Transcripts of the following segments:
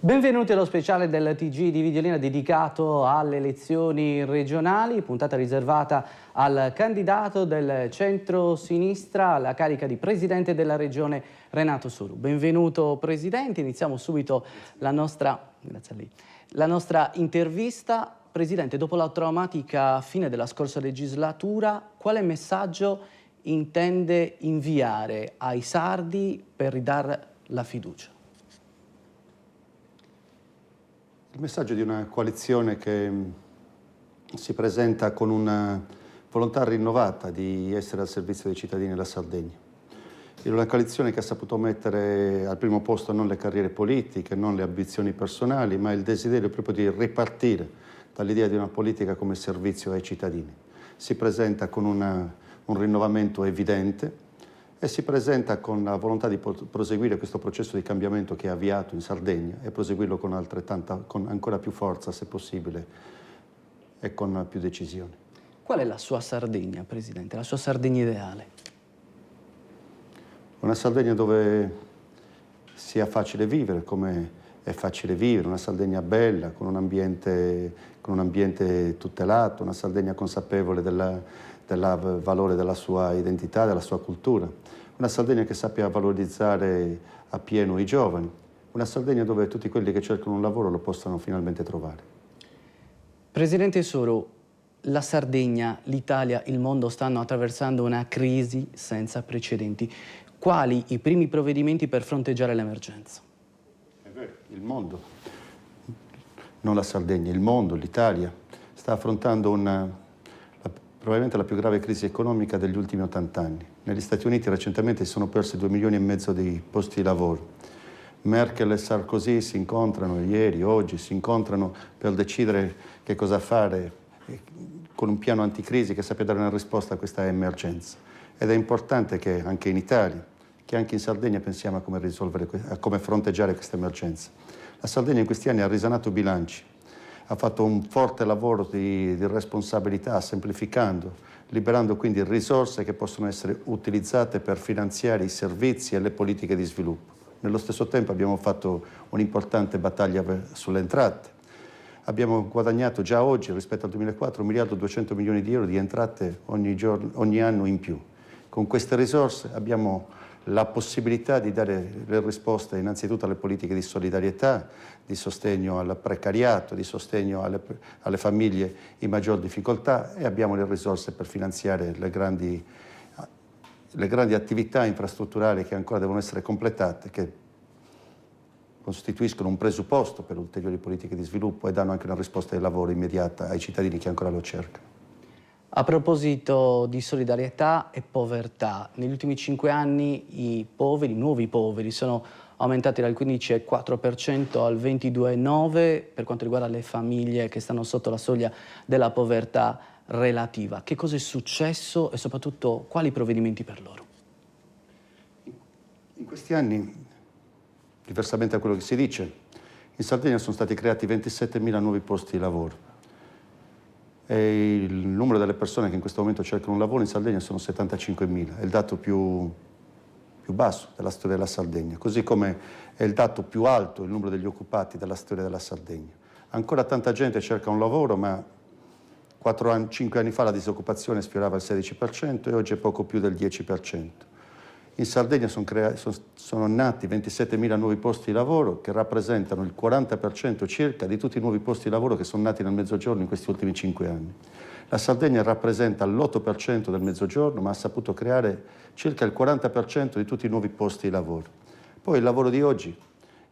Benvenuti allo speciale del TG di Videolina dedicato alle elezioni regionali, puntata riservata al candidato del centro-sinistra alla carica di Presidente della Regione Renato Soru. Benvenuto Presidente, iniziamo subito la nostra intervista. Presidente, dopo la traumatica fine della scorsa legislatura, quale messaggio intende inviare ai sardi per ridare la fiducia? Il messaggio di una coalizione che si presenta con una volontà rinnovata di essere al servizio dei cittadini della Sardegna. In una coalizione che ha saputo mettere al primo posto non le carriere politiche, non le ambizioni personali, ma il desiderio proprio di ripartire dall'idea di una politica come servizio ai cittadini. Si presenta con un rinnovamento evidente e si presenta con la volontà di proseguire questo processo di cambiamento che è avviato in Sardegna e proseguirlo con ancora più forza, se possibile, e con più decisione. Qual è la sua Sardegna, Presidente, la sua Sardegna ideale? Una Sardegna dove sia facile vivere, come è facile vivere, una Sardegna bella, con un ambiente tutelato, una Sardegna consapevole del valore della sua identità, della sua cultura. Una Sardegna che sappia valorizzare appieno i giovani, una Sardegna dove tutti quelli che cercano un lavoro lo possano finalmente trovare. Presidente Soru, la Sardegna, l'Italia, il mondo stanno attraversando una crisi senza precedenti. Quali i primi provvedimenti per fronteggiare l'emergenza? È vero, il mondo, non la Sardegna, il mondo, l'Italia, sta affrontando probabilmente la più grave crisi economica degli ultimi 80 anni. Negli Stati Uniti recentemente si sono persi 2,5 milioni di posti di lavoro. Merkel e Sarkozy si incontrano ieri, oggi, si incontrano per decidere che cosa fare con un piano anticrisi che sappia dare una risposta a questa emergenza. Ed è importante che anche in Italia, che anche in Sardegna pensiamo a come fronteggiare questa emergenza. La Sardegna in questi anni ha risanato bilanci, ha fatto un forte lavoro di responsabilità, semplificando, liberando quindi risorse che possono essere utilizzate per finanziare i servizi e le politiche di sviluppo. Nello stesso tempo abbiamo fatto un'importante battaglia sulle entrate. Abbiamo guadagnato già oggi, rispetto al 2004, 1,2 miliardi di euro di entrate ogni anno in più. Con queste risorse abbiamo la possibilità di dare le risposte innanzitutto alle politiche di solidarietà, di sostegno al precariato, di sostegno alle famiglie in maggior difficoltà e abbiamo le risorse per finanziare le grandi attività infrastrutturali che ancora devono essere completate, che costituiscono un presupposto per ulteriori politiche di sviluppo e danno anche una risposta di lavoro immediata ai cittadini che ancora lo cercano. A proposito di solidarietà e povertà, negli ultimi 5 anni i nuovi poveri, sono aumentati dal 15,4% al 22,9% per quanto riguarda le famiglie che stanno sotto la soglia della povertà relativa. Che cosa è successo e soprattutto quali provvedimenti per loro? In questi anni, diversamente da quello che si dice, in Sardegna sono stati creati 27.000 nuovi posti di lavoro. E il numero delle persone che in questo momento cercano un lavoro in Sardegna sono 75.000, è il dato più basso della storia della Sardegna, così come è il dato più alto il numero degli occupati della storia della Sardegna. Ancora tanta gente cerca un lavoro, ma 5 anni fa la disoccupazione sfiorava il 16% e oggi è poco più del 10%. In Sardegna sono nati 27.000 nuovi posti di lavoro che rappresentano il 40% circa di tutti i nuovi posti di lavoro che sono nati nel Mezzogiorno in questi ultimi 5 anni. La Sardegna rappresenta l'8% del Mezzogiorno, ma ha saputo creare circa il 40% di tutti i nuovi posti di lavoro. Poi il lavoro di oggi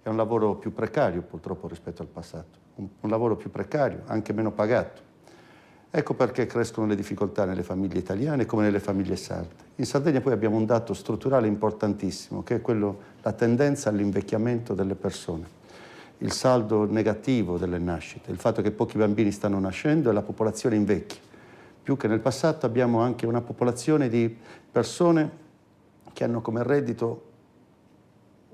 è un lavoro più precario purtroppo rispetto al passato, un lavoro più precario, anche meno pagato. Ecco perché crescono le difficoltà nelle famiglie italiane come nelle famiglie sarde. In Sardegna poi abbiamo un dato strutturale importantissimo, che è la tendenza all'invecchiamento delle persone, il saldo negativo delle nascite, il fatto che pochi bambini stanno nascendo e la popolazione invecchia. Più che nel passato abbiamo anche una popolazione di persone che hanno come reddito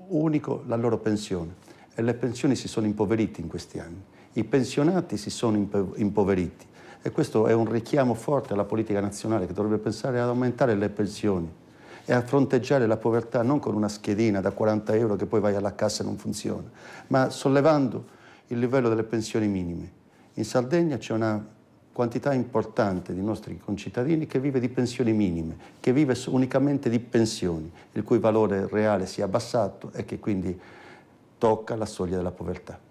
unico la loro pensione e le pensioni si sono impoverite in questi anni. I pensionati si sono impoveriti. E questo è un richiamo forte alla politica nazionale che dovrebbe pensare ad aumentare le pensioni e a fronteggiare la povertà non con una schedina da 40 euro che poi vai alla cassa e non funziona, ma sollevando il livello delle pensioni minime. In Sardegna c'è una quantità importante di nostri concittadini che vive di pensioni minime, che vive unicamente di pensioni, il cui valore reale si è abbassato e che quindi tocca la soglia della povertà.